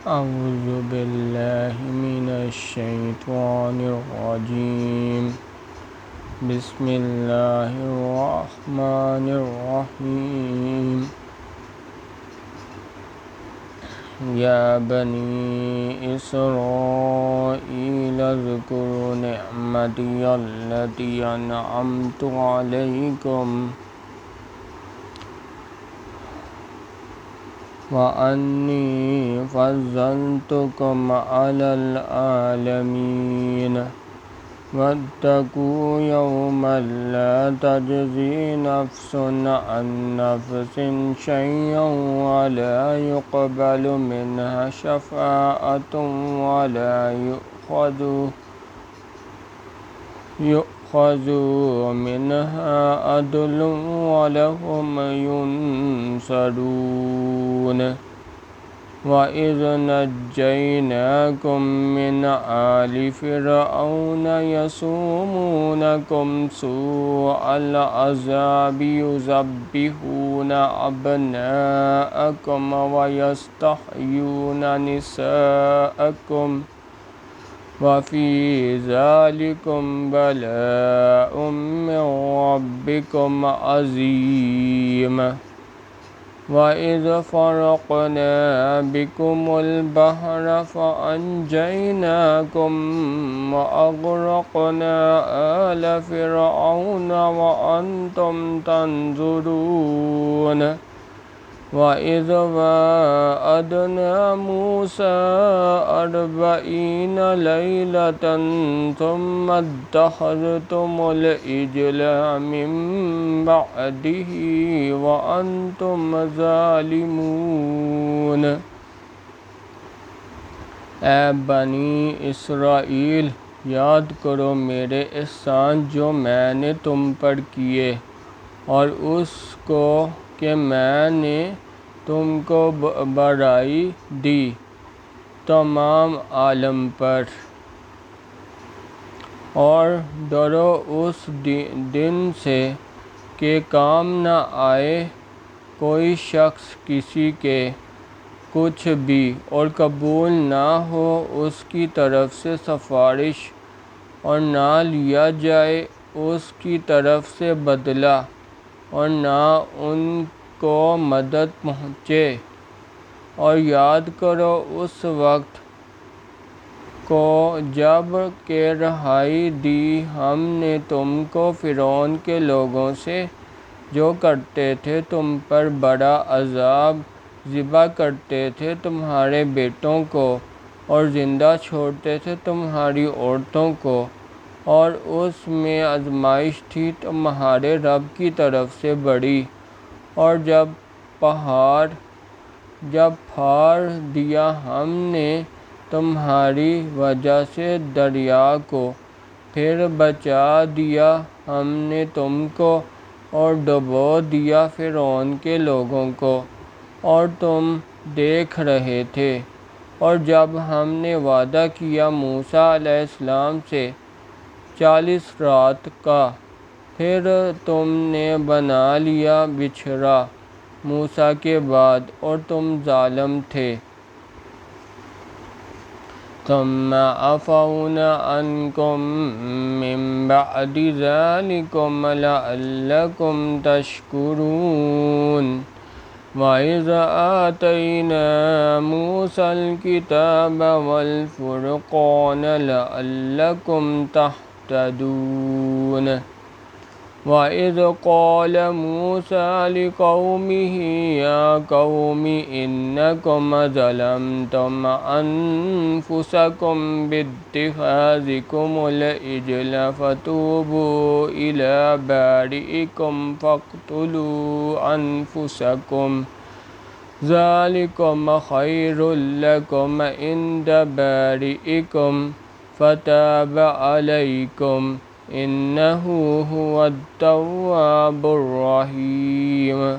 أعوذ بالله من الشيطان الرجيم. بسم الله الرحمن الرحيم. يا بني إسرائيل اذكروا نعمتي التي أنعمت عليكم وأني فضلتكم على العالمين واتقوا يوما لا تجزي نفس عن نفس شيئا ولا يقبل منها شفاعة ولا يؤخذ منها عدل ولهم ينصرون. وإذ نجيناكم من آل فرعون يسومونكم سوء العذاب يذبحون أبناءكم ويستحيون نساءكم وفي ذلكم بلاء من ربكم عظيم. وإذ فرقنا بكم البحر فأنجيناكم وأغرقنا آل فرعون وأنتم تنظرون. وإذ وعدنا موسى 40 ليلة ثم اتخذتم العجل من بعده وأنتم ظالمون. اے بنی اسرائیل، یاد کرو میرے احسان جو میں نے تم پر کیے، اور اس کو کہ میں نے تم کو بڑائی دی تمام عالم پر، اور ڈرو اس دن سے کہ کام نہ آئے کوئی شخص کسی کے کچھ بھی، اور قبول نہ ہو اس کی طرف سے سفارش، اور نہ لیا جائے اس کی طرف سے بدلہ، اور نہ ان کو مدد پہنچے۔ اور یاد کرو اس وقت کو جب کہ رہائی دی ہم نے تم کو فرعون کے لوگوں سے، جو کرتے تھے تم پر بڑا عذاب، ذبح کرتے تھے تمہارے بیٹوں کو اور زندہ چھوڑتے تھے تمہاری عورتوں کو، اور اس میں آزمائش تھی تمہارے رب کی طرف سے بڑی۔ اور جب پھاڑ دیا ہم نے تمہاری وجہ سے دریا کو، پھر بچا دیا ہم نے تم کو اور ڈبو دیا فرعون کے لوگوں کو، اور تم دیکھ رہے تھے۔ اور جب ہم نے وعدہ کیا موسیٰ علیہ السلام سے 40 رات کا، پھر تم نے بنا لیا بچھڑا موسیٰ کے بعد، اور تم ظالم تھے۔ ثم عفونا عنكم من بعد ذلكم لعلكم تشكرون. وإذ آتينا موسى الكتاب والفرقان لعلكم تهتدون. وإذ قال موسى لقومه يا قوم إنكم ظلمتم أنفسكم باتخاذكم العجل فتوبوا إلى بارئكم فاقتلوا أنفسكم ذلكم خير لكم عند بارئكم فتاب عليكم إنه هو التواب الرحيم.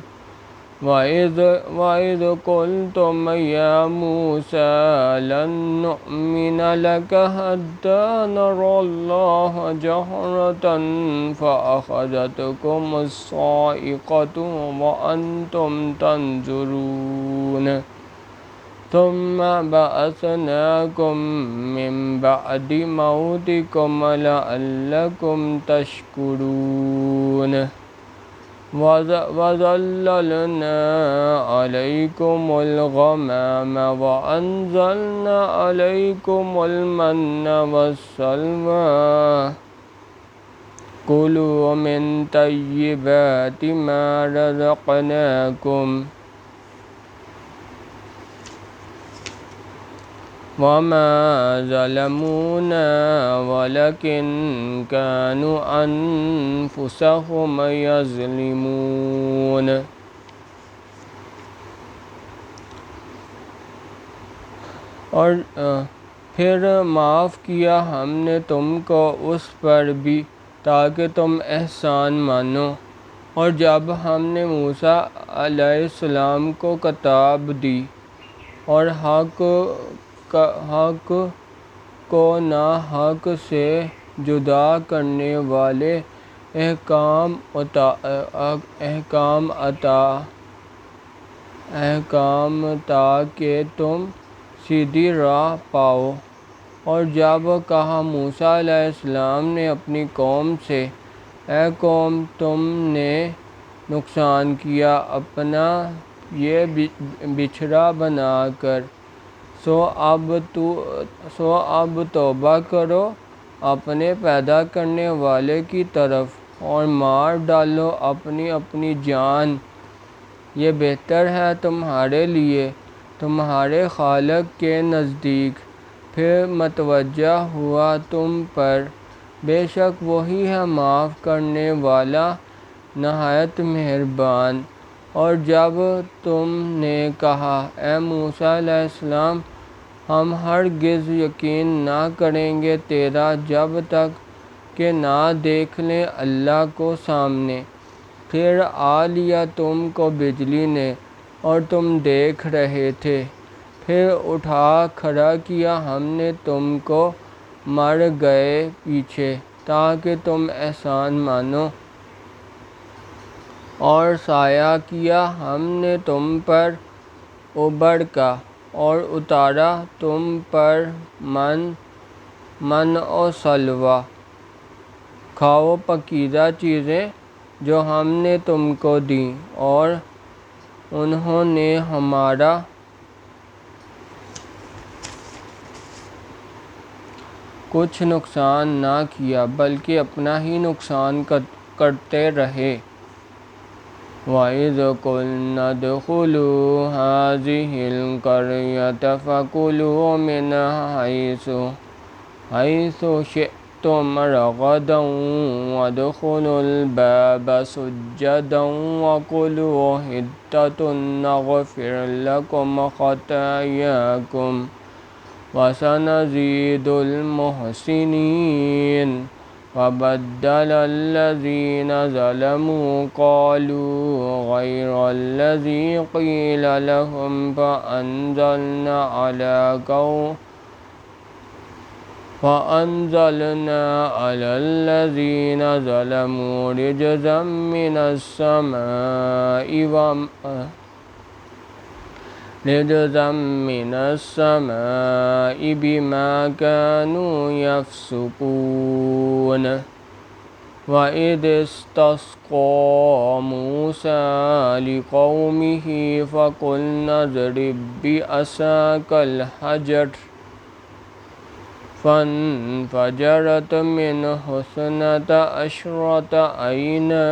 وَإِذْ قُلْتُمْ يَا مُوسَى لَن نُّؤْمِنَ لَكَ حَتَّىٰ نَرَى اللَّهَ جَهْرَةً فَأَخَذَتْكُمُ الصَّاعِقَةُ وَأَنتُمْ تَنظُرُونَ. ثم بعثناكم من بعد موتكم لعلكم تشكرون وظللنا عليكم الغمام وأنزلنا عليكم المن والسلوى كلوا من طيبات ما رزقناكم وما ظلمونا ولكن كانوا أنفسهم يظلمون۔ اور پھر معاف کیا ہم نے تم کو اس پر بھی تاکہ تم احسان مانو۔ اور جب ہم نے موسیٰ علیہ السلام کو کتاب دی اور حق کو ناحق سے جدا کرنے والے احکام تاکہ تم سیدھی راہ پاؤ۔ اور جب کہا موسیٰ علیہ السلام نے اپنی قوم سے، اے قوم تم نے نقصان کیا اپنا یہ بچھڑا بنا کر، سو اب توبہ کرو اپنے پیدا کرنے والے کی طرف اور مار ڈالو اپنی اپنی جان، یہ بہتر ہے تمہارے لیے تمہارے خالق کے نزدیک۔ پھر متوجہ ہوا تم پر، بے شک وہی ہے معاف کرنے والا نہایت مہربان۔ اور جب تم نے کہا اے موسیٰ علیہ السلام ہم ہرگز یقین نہ کریں گے تیرا جب تک کہ نہ دیکھ لیں اللہ کو سامنے، پھر آ لیا تم کو بجلی نے اور تم دیکھ رہے تھے، پھر اٹھا کھڑا کیا ہم نے تم کو مر گئے پیچھے تاکہ تم احسان مانو، اور سایہ کیا ہم نے تم پر ابر کا اور اتارا تم پر من و سلویٰ، کھاؤ پاکیزہ چیزیں جو ہم نے تم کو دیں، اور انہوں نے ہمارا کچھ نقصان نہ کیا بلکہ اپنا ہی نقصان کرتے رہے۔ وَإِذْ قُلْنَا ادْخُلُوا هَٰذِهِ الْقَرْيَةَ فَكُلُوا مِنْهَا حَيْثُ شِئْتُمْ رَغَدًا وَادْخُلُوا الْبَابَ سُجَّدًا وَقُولُوا حِطَّةٌ نَغْفِرْ لَكُمْ خَطَايَاكُمْ وَسَنَزِيدُ الْمُحْسِنِينَ۔ فَبَدَّلَ الَّذِينَ ظَلَمُوا قَوْلًا غَيْرَ الَّذِي قِيلَ لَهُمْ فَأَنزَلْنَا عَلَى الَّذِينَ ظَلَمُوا رِجْزًا مِّنَ السَّمَاءِ بِمَا كَانُوا يَفْسُقُونَ۔ وَإِذِ اسْتَسْقَىٰ مُوسَىٰ لِقَوْمِهِ فَقُلْنَا اضْرِب بِّعَصَاكَ الْحَجَرَ فَانفَجَرَتْ مِنْهُ اثْنَتَا عَشْرَةَ عَيْنًا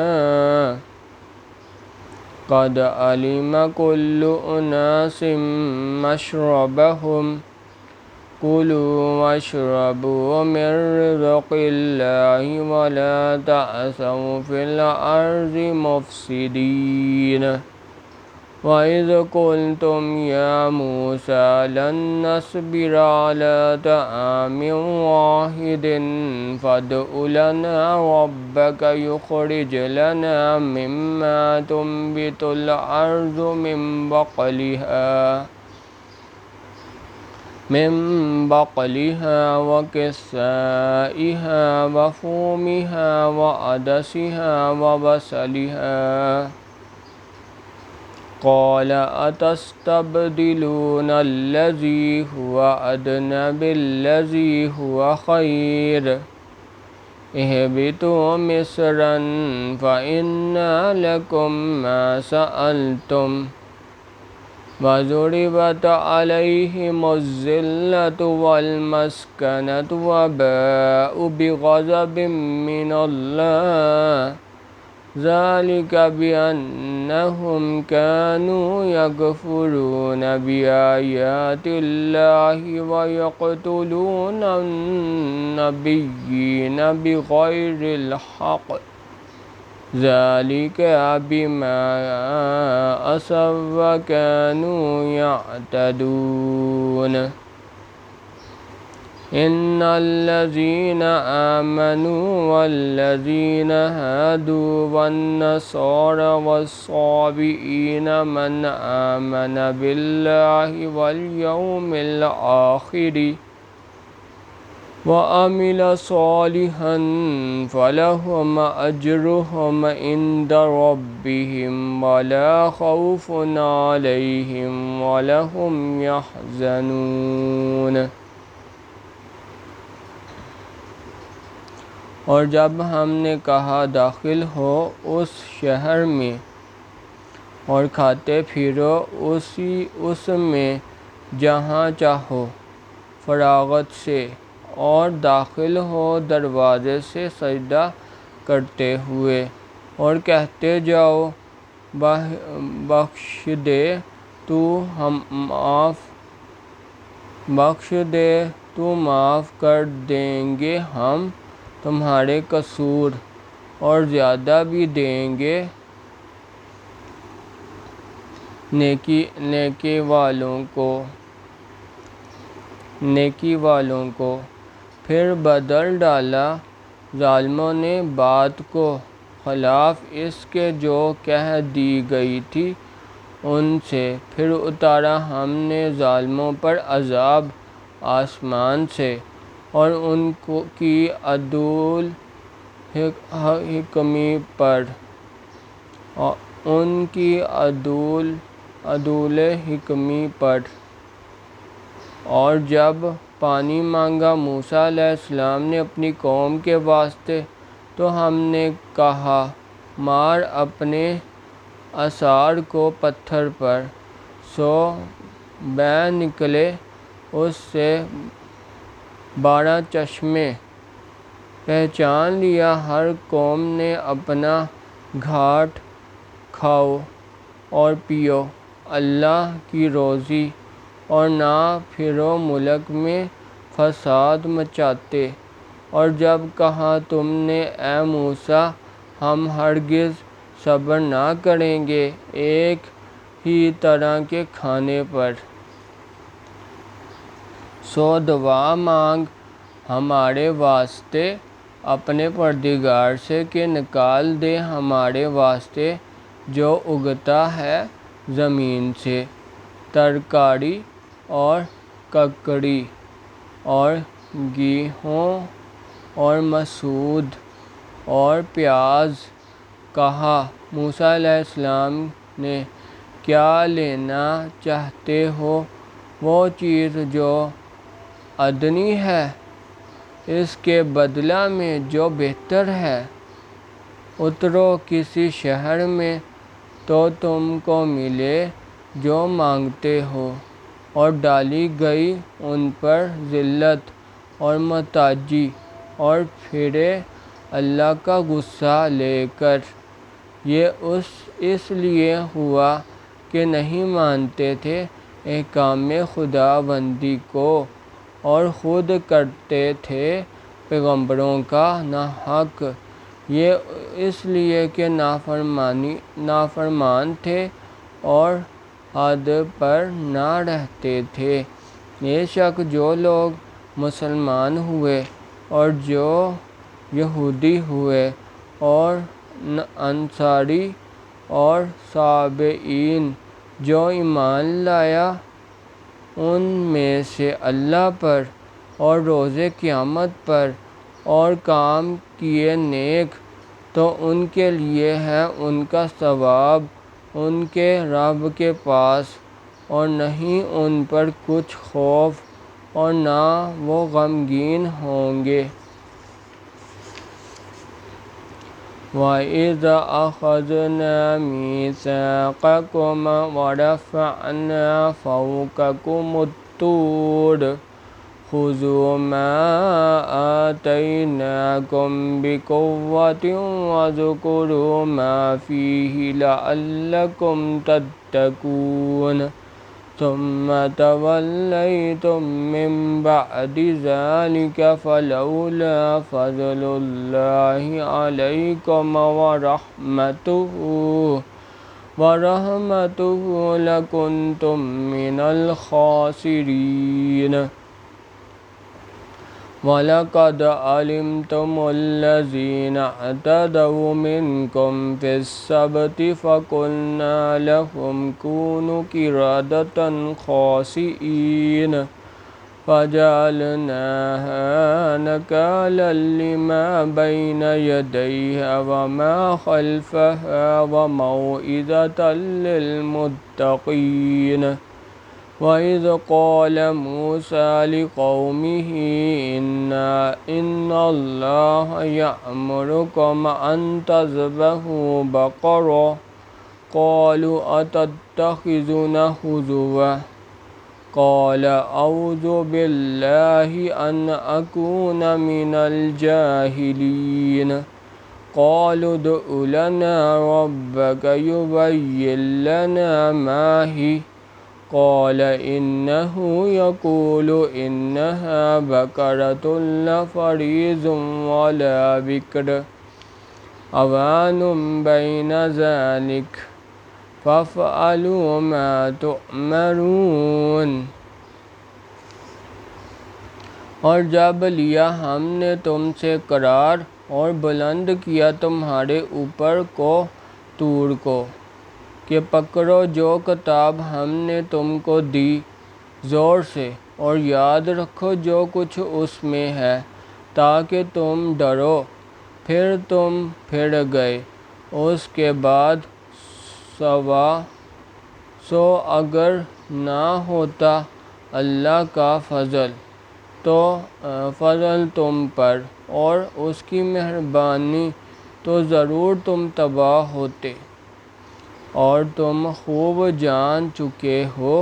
قَدْ عَلِمَ كُلُّ أُنَاسٍ مَّشْرَبَهُمْ كُلُوا وَاشْرَبُوا مِن رِّزْقِ اللَّهِ وَلَا تَعْثَوْا فِي الْأَرْضِ مُفْسِدِينَ۔ وَإِذْ قُلْتُمْ يَا مُوسَىٰ لَن نَّصْبِرَ عَلَىٰ طَعَامٍ وَاحِدٍ فَادْعُ لَنَا رَبَّكَ يُخْرِجْ لَنَا مِمَّا تُنبِتُ الْأَرْضُ مِن بَقْلِهَا وَقِثَّائِهَا وَفُومِهَا وَعَدَسِهَا وَبَصَلِهَا قال أتستبدلون الذي هو أدنى بالذي هو خير اهبطوا مصرا فإن لكم ما سألتم وضربت عليهم الذلة والمسكنة وباءوا بغضب من الله ذلك بأنهم كانوا يكفرون بآيات الله ويقتلون النبيين بغير الحق ذلك بما عصوا وكانوا يعتدون إن الذين آمنوا والذين هادوا والنصارى والصابئين من آمن بالله واليوم الآخر وعمل صالحا فلهم أجرهم عند ربهم ولا خوف عليهم ولا هم يحزنون۔ اور جب ہم نے کہا داخل ہو اس شہر میں اور کھاتے پھرو اس میں جہاں چاہو فراغت سے، اور داخل ہو دروازے سے سجدہ کرتے ہوئے اور کہتے جاؤ بخش دے تو معاف کر دیں گے ہم تمہارے قصور اور زیادہ بھی دیں گے نیکی والوں کو۔ پھر بدل ڈالا ظالموں نے بات کو خلاف اس کے جو کہہ دی گئی تھی ان سے، پھر اتارا ہم نے ظالموں پر عذاب آسمان سے اور ان کی عدول حکمی پر۔ اور جب پانی مانگا موسیٰ علیہ السلام نے اپنی قوم کے واسطے تو ہم نے کہا مار اپنے عصا کو پتھر پر، سو بہہ نکلے اس سے 12 چشمے۔ پہچان لیا ہر قوم نے اپنا گھاٹ، کھاؤ اور پیو اللہ کی روزی اور نہ پھرو ملک میں فساد مچاتے۔ اور جب کہا تم نے اے موسیٰ ہم ہرگز صبر نہ کریں گے ایک ہی طرح کے کھانے پر، سو دعا مانگ ہمارے واسطے اپنے پروردگار سے کہ نکال دے ہمارے واسطے جو اگتا ہے زمین سے، ترکاری اور ککڑی اور گیہوں اور مسعود اور پیاز۔ کہا موسیٰ علیہ السلام نے کیا لینا چاہتے ہو وہ چیز جو ادنی ہے اس کے بدلہ میں جو بہتر ہے، اترو کسی شہر میں تو تم کو ملے جو مانگتے ہو، اور ڈالی گئی ان پر ذلت اور محتاجی اور پھرے اللہ کا غصہ لے کر۔ یہ اس لیے ہوا کہ نہیں مانتے تھے احکام خداوندی کو اور خود کرتے تھے پیغمبروں کا ناحق، یہ اس لیے کہ نافرمان تھے اور حد پر نہ رہتے تھے۔ بے شک جو لوگ مسلمان ہوئے اور جو یہودی ہوئے اور انصاری اور صابئین جو ایمان لایا ان میں سے اللہ پر اور روز قیامت پر اور کام کیے نیک، تو ان کے لیے ہے ان کا ثواب ان کے رب کے پاس، اور نہیں ان پر کچھ خوف اور نہ وہ غمگین ہوں گے۔ وَإِذْ أَخَذْنَا مِيثَاقَكُمْ وَرَفَعْنَا فَوْقَكُمُ الطُّورَ خُذُوا مَا آتَيْنَاكُمْ بِقُوَّةٍ وَاذْكُرُوا مَا فِيهِ لَعَلَّكُمْ تَتَّقُونَ ثُمَّ تَوَلَّيْتُم مِّن بَعْدِ ذَلِكَ فَلَوْلَا فَضْلُ اللَّهِ عَلَيْكُمْ وَرَحْمَتُهُ لَكُنتُم مِّنَ الْخَاسِرِينَ۔ وَلَقَدْ عَلِمْتُمُ الَّذِينَ اعْتَدَوْا مِنكُمْ فِي السَّبْتِ فَقُلْنَا لَهُمْ كُونُوا قِرَدَةً خَاسِئِينَ فَجَعَلْنَاهَا نَكَالًا لِمَا بَيْنَ يَدَيْهَا وَمَا خَلْفَهَا وَمَوْعِظَةً لِّلْمُتَّقِينَ۔ وَإِذْ قَالَ مُوسَىٰ لِقَوْمِهِ إِنَّ اللَّهَ يَأْمُرُكُمْ أَن تَذْبَحُوا بَقَرَةً قَالُوا أَتَتَّخِذُنَا هُزُوًا قَالَ أَعُوذُ بِاللَّهِ أَنْ أَكُونَ مِنَ الْجَاهِلِينَ۔ قَالُوا ادْعُ لَنَا رَبَّكَ يُبَيِّن لَّنَا مَا هِيَ قَالَ إِنَّهُ يَقُولُ إِنَّهَا بَقَرَةٌ لَّا فَارِضٌ وَلَا بِكْرٌ عَوَانٌ بَيْنَ ذَٰلِكَ فَافْعَلُوا مَا تُؤْمَرُونَ۔ اور جب لیا ہم نے تم سے قرار اور بلند کیا تمہارے اوپر کو طور کو کہ پکڑو جو کتاب ہم نے تم کو دی زور سے، اور یاد رکھو جو کچھ اس میں ہے تاکہ تم ڈرو، پھر تم پھر گئے اس کے بعد سو اگر نہ ہوتا اللہ کا فضل تم پر اور اس کی مہربانی تو ضرور تم تباہ ہوتے۔ اور تم خوب جان چکے ہو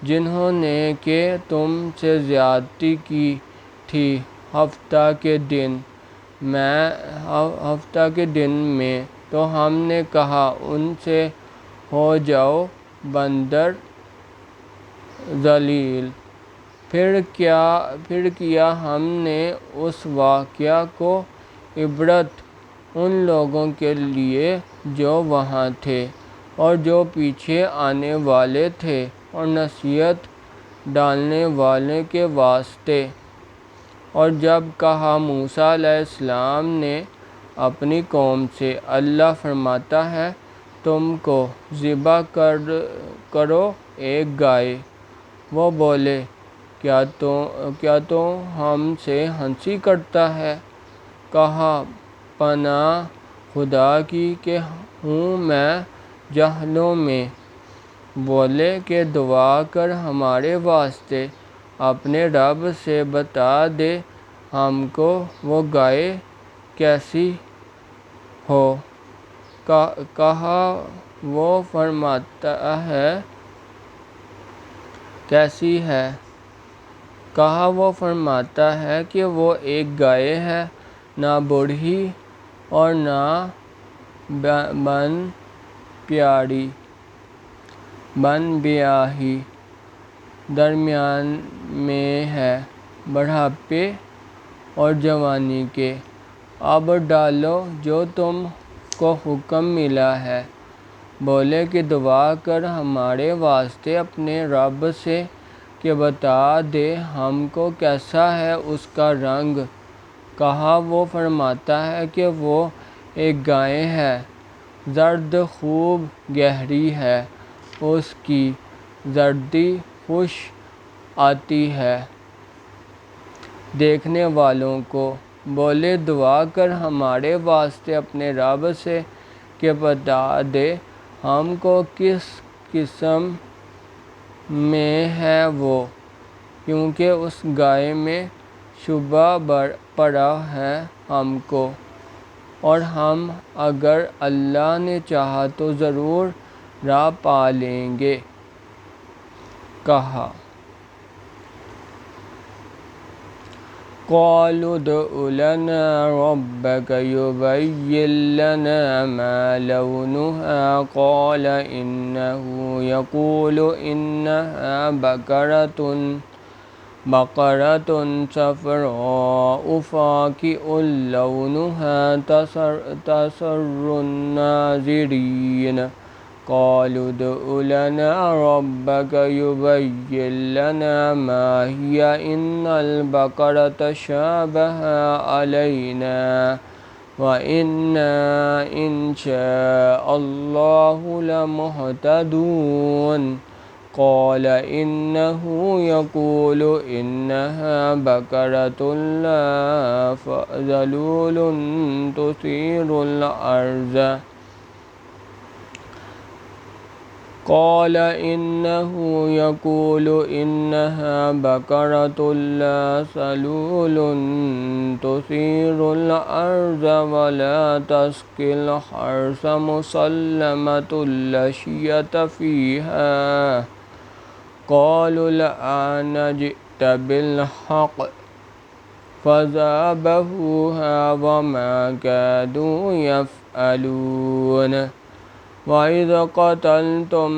جنہوں نے کہ تم سے زیادتی کی تھی ہفتہ کے دن میں، تو ہم نے کہا ان سے ہو جاؤ بندر ذلیل۔ پھر کیا ہم نے اس واقعہ کو عبرت ان لوگوں کے لیے جو وہاں تھے اور جو پیچھے آنے والے تھے، اور نصیحت ڈالنے والے کے واسطے۔ اور جب کہا موسیٰ علیہ السلام نے اپنی قوم سے، اللہ فرماتا ہے تم کو ذبح کرو ایک گائے۔ وہ بولے کیا تو ہم سے ہنسی کرتا ہے؟ کہا پناہ خدا کی کہ ہوں میں جاہلوں میں۔ بولے کہ دعا کر ہمارے واسطے اپنے رب سے بتا دے ہم کو وہ گائے کیسی ہو۔ کہا وہ فرماتا ہے کیسی ہے؟ کہا وہ فرماتا ہے کہ وہ ایک گائے ہے، نہ بوڑھی اور نہ بن بیاہی، درمیان میں ہے، بڑھاپے اور جوانی کے۔ اب ڈالو جو تم کو حکم ملا ہے۔ بولے کہ دعا کر ہمارے واسطے اپنے رب سے کہ بتا دے ہم کو کیسا ہے اس کا رنگ۔ کہا وہ فرماتا ہے کہ وہ ایک گائے ہے، زرد خوب گہری ہے، اس کی زردی خوش آتی ہے دیکھنے والوں کو۔ بولے دعا کر ہمارے واسطے اپنے رب سے کہ بتا دے ہم کو کس قسم میں ہے وہ، کیونکہ اس گائے میں شبہ پڑا ہے ہم کو، اور ہم اگر اللہ نے چاہا تو ضرور راہ پا لیں گے۔ کہا قالوا ادع لنا ربك يبين لنا ما لونها قال إنه يقول إنها بقرة صفراء فاقع لونها تسر الناظرين قالوا ادع لنا ربك يبين لنا ما هي إن البقرة شابه علينا وإنا إن شاء الله لمهتدون قال إنه يقول إنها بقرة لا ذلول تثير الأرض قال إنه يقول إنها بقرة لا ذلول تثير الأرض ولا تسقي الحرث مسلمة لا شية فيها قالوا الآن جئت بالحق فذبحوها وما كادوا يفعلون وإذ قتلتم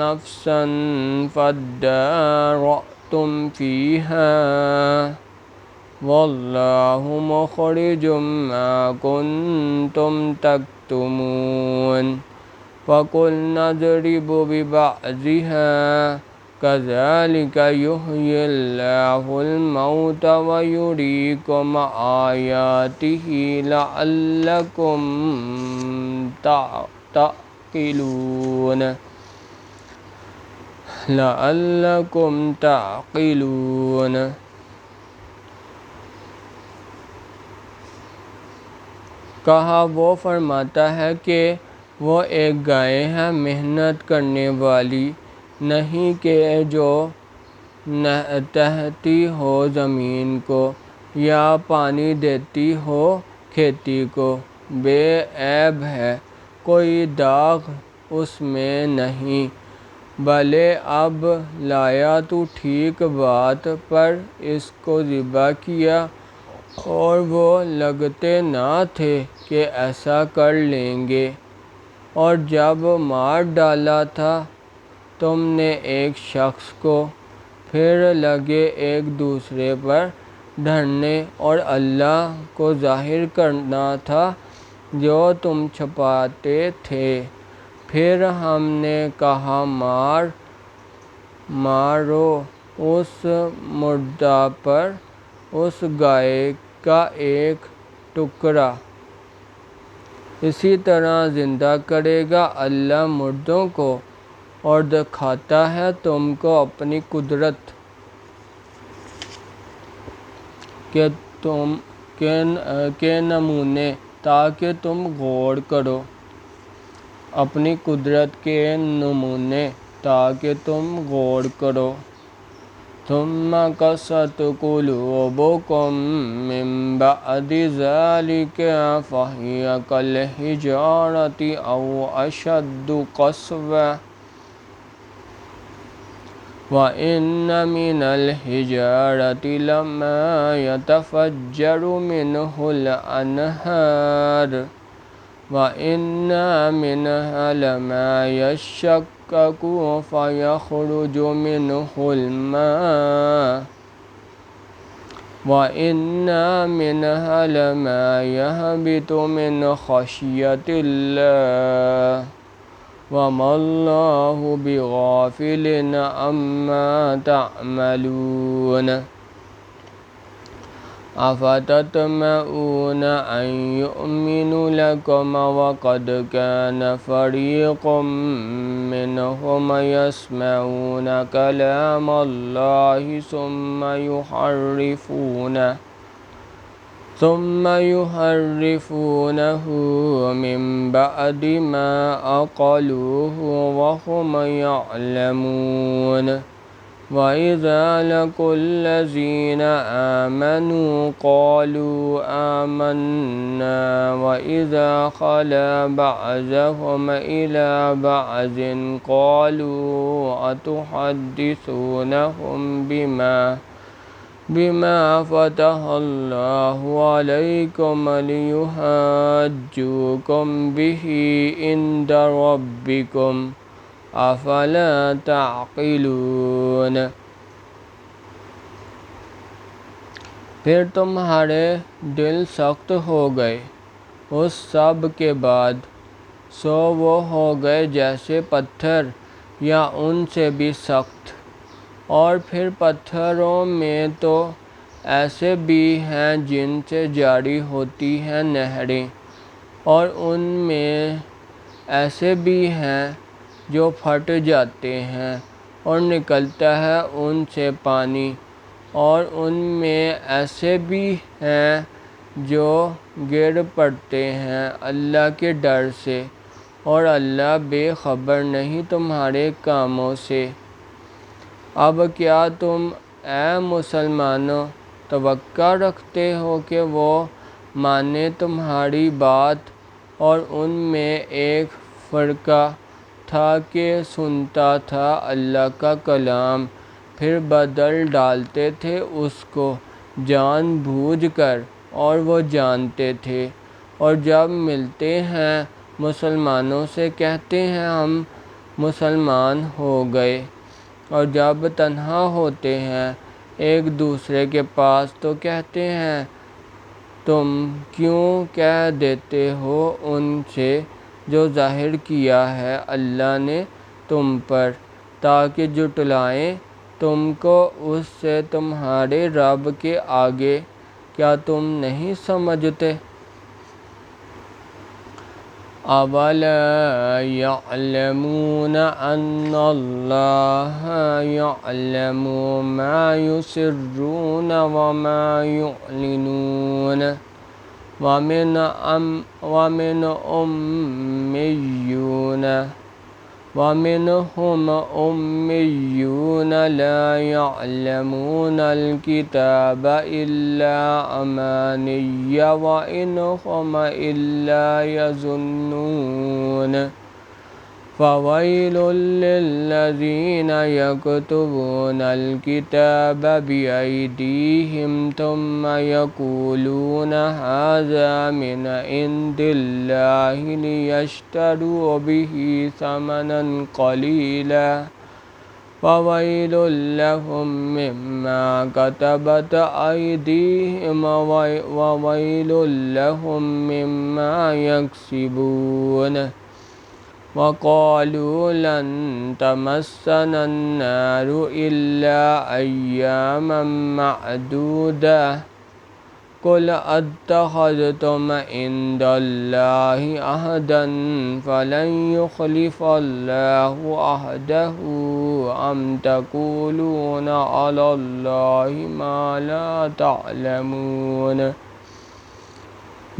نفسا فادارأتم فيها والله مخرج ما كنتم تكتمون فقلنا اضربوا ببعضها كذلك يحيي الله الموتى ويريكم آياته لعلكم تعقلون۔ کہا وہ فرماتا ہے کہ وہ ایک گائے ہے محنت کرنے والی، نہیں کہ جو نہتی ہو زمین کو یا پانی دیتی ہو کھیتی کو، بے عیب ہے، کوئی داغ اس میں نہیں، بھلے اب لایا تو ٹھیک بات پر اس کو ذبح کیا اور وہ لگتے نہ تھے کہ ایسا کر لیں گے، اور جب مار ڈالا تھا تم نے ایک شخص کو، پھر لگے ایک دوسرے پر ڈھڑنے اور اللہ کو ظاہر کرنا تھا جو تم چھپاتے تھے، پھر ہم نے کہا مارو اس مردہ پر اس گائے کا ایک ٹکڑا، اسی طرح زندہ کرے گا اللہ مردوں کو اور دکھاتا ہے تم کو اپنی قدرت کے نمونے تاکہ تم غور کرو، اپنی قدرت کے نمونے تاکہ تم غور کرو۔ ثم قست قلوبكم من بعد ذلك فهي كالحجارة أو أشد قسوة وإن من الحجارة لما يتفجر منه الأنهار وإن منها لما يشقق فيخرج منه الماء وإن منها لما يهبط من خشية الله وما الله بغافل عما تعملون أفتطمعون أن يؤمنوا لكم وقد كان فريق منهم يسمعون كلام الله ثم يحرفونه ثم يحرفونه من بعد ما عقلوه وهم يعلمون وإذا لقوا الذين آمنوا قالوا آمنا وإذا خلا بعضهم إلى بعض قالوا أتحدثونهم بما فتح الله عليكم ليحاجوكم به عند ربكم افلا تعقلون۔ پھر تمہارے دل سخت ہو گئے اس سب کے بعد، سو وہ ہو گئے جیسے پتھر یا ان سے بھی سخت۔ اور پھر پتھروں میں تو ایسے بھی ہیں جن سے جاری ہوتی ہیں نہریں، اور ان میں ایسے بھی ہیں جو پھٹ جاتے ہیں اور نکلتا ہے ان سے پانی، اور ان میں ایسے بھی ہیں جو گر پڑتے ہیں اللہ کے ڈر سے، اور اللہ بے خبر نہیں تمہارے کاموں سے۔ اب کیا تم اے مسلمانوں توقع رکھتے ہو کہ وہ مانے تمہاری بات؟ اور ان میں ایک فرقہ تھا کہ سنتا تھا اللہ کا کلام، پھر بدل ڈالتے تھے اس کو جان بوجھ کر، اور وہ جانتے تھے، اور جب ملتے ہیں مسلمانوں سے کہتے ہیں ہم مسلمان ہو گئے، اور جب تنہا ہوتے ہیں ایک دوسرے کے پاس تو کہتے ہیں تم کیوں کہہ دیتے ہو ان سے جو ظاہر کیا ہے اللہ نے تم پر، تاکہ جھٹلائیں تم کو اس سے تمہارے رب کے آگے، کیا تم نہیں سمجھتے؟ أَوَلَا يَعْلَمُونَ أَنَّ اللَّهَ يَعْلَمُ مَا يُسِرُّونَ وَمَا يُعْلِنُونَ وَمِنْهُمْ أُمِّيُّونَ لَا يَعْلَمُونَ الْكِتَابَ إِلَّا أَمَانِيَّ وَإِنْ هُمْ إِلَّا يَظُنُّونَ فَوَيْلٌ لِّلَّذِينَ يَكْتُبُونَ الْكِتَابَ بِأَيْدِيهِمْ ثُمَّ يَقُولُونَ هَٰذَا مِنْ عِندِ اللَّهِ لِيَشْتَرُوا بِهِ ثَمَنًا قَلِيلًا فَوَيْلٌ لَّهُم مِّمَّا كَتَبَتْ أَيْدِيهِمْ وَوَيْلٌ لَّهُم مِّمَّا يَكْسِبُونَ وَقَالُوا لَن تَمَسَّنَا النَّارُ إِلَّا أَيَّامًا مَّعْدُودَةً قُلْ أَتَّخَذْتُمْ عِندَ اللَّهِ عَهْدًا فَلَن يُخْلِفَ اللَّهُ عَهْدَهُ أَمْ تَقُولُونَ عَلَى اللَّهِ مَا لَا تَعْلَمُونَ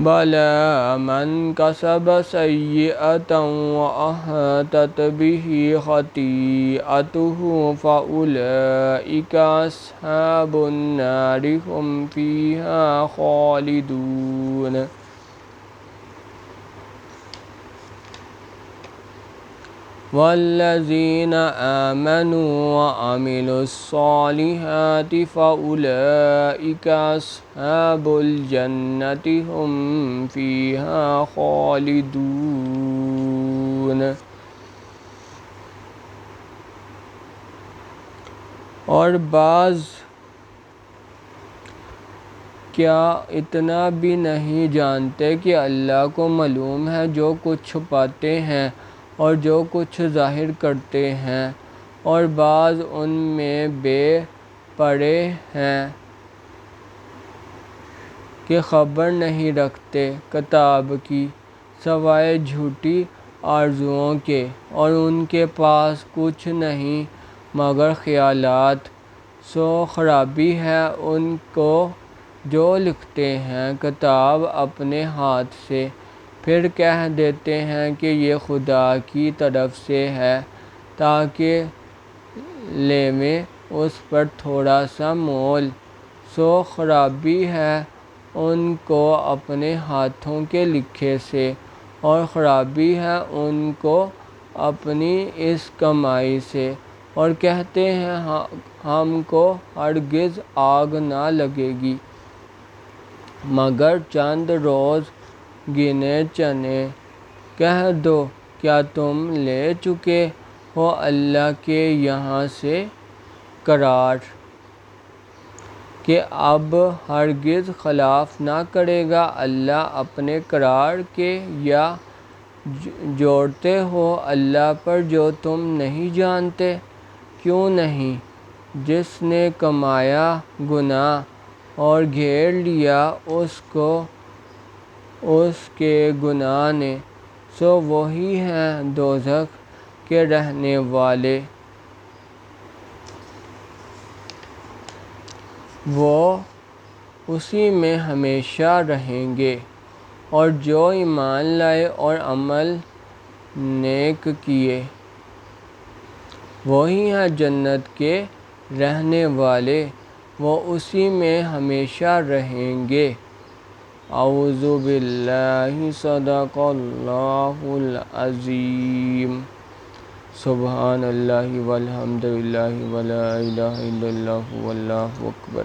بَلَىٰ مَن كَسَبَ سَيِّئَةً وَأَحَاطَتْ بِهِ خَطِيئَتُهُ فَأُولَٰئِكَ أَصْحَابُ النَّارِ هُمْ فِيهَا خَالِدُونَ۔ وَالَّذِينَ آمَنُوا وَعَمِلُوا الصَّالِحَاتِ فَأُولَٰئِكَ أَصْحَابُ الْجَنَّةِ هُمْ فِيهَا خَالِدُونَ۔ اور بعض کیا اتنا بھی نہیں جانتے کہ اللہ کو معلوم ہے جو کچھ چھپاتے ہیں اور جو کچھ ظاہر کرتے ہیں، اور بعض ان میں بے پرے ہیں کہ خبر نہیں رکھتے کتاب کی سوائے جھوٹی آرزوؤں کے، اور ان کے پاس کچھ نہیں مگر خیالات، سو خرابی ہے ان کو جو لکھتے ہیں کتاب اپنے ہاتھ سے، پھر کہہ دیتے ہیں کہ یہ خدا کی طرف سے ہے تاکہ لیویں اس پر تھوڑا سا مول، سو خرابی ہے ان کو اپنے ہاتھوں کے لکھے سے، اور خرابی ہے ان کو اپنی اس کمائی سے، اور کہتے ہیں ہم کو ہرگز آگ نہ لگے گی مگر چند روز گنے چنے۔ کہہ دو کیا تم لے چکے ہو اللہ کے یہاں سے قرار کہ اب ہرگز خلاف نہ کرے گا اللہ اپنے قرار کے، یا جوڑتے ہو اللہ پر جو تم نہیں جانتے؟ کیوں نہیں؟ جس نے کمایا گناہ اور گھیر لیا اس کو اس کے گناہ نے، سو وہی ہیں دوزخ کے رہنے والے، وہ اسی میں ہمیشہ رہیں گے۔ اور جو ایمان لائے اور عمل نیک کیے وہی ہیں جنت کے رہنے والے، وہ اسی میں ہمیشہ رہیں گے۔ اعوذ باللہ، صدق اللہ العظیم۔ سبحان اللہ والحمد للہ ولا الہ الا اللہ واللہ اکبر۔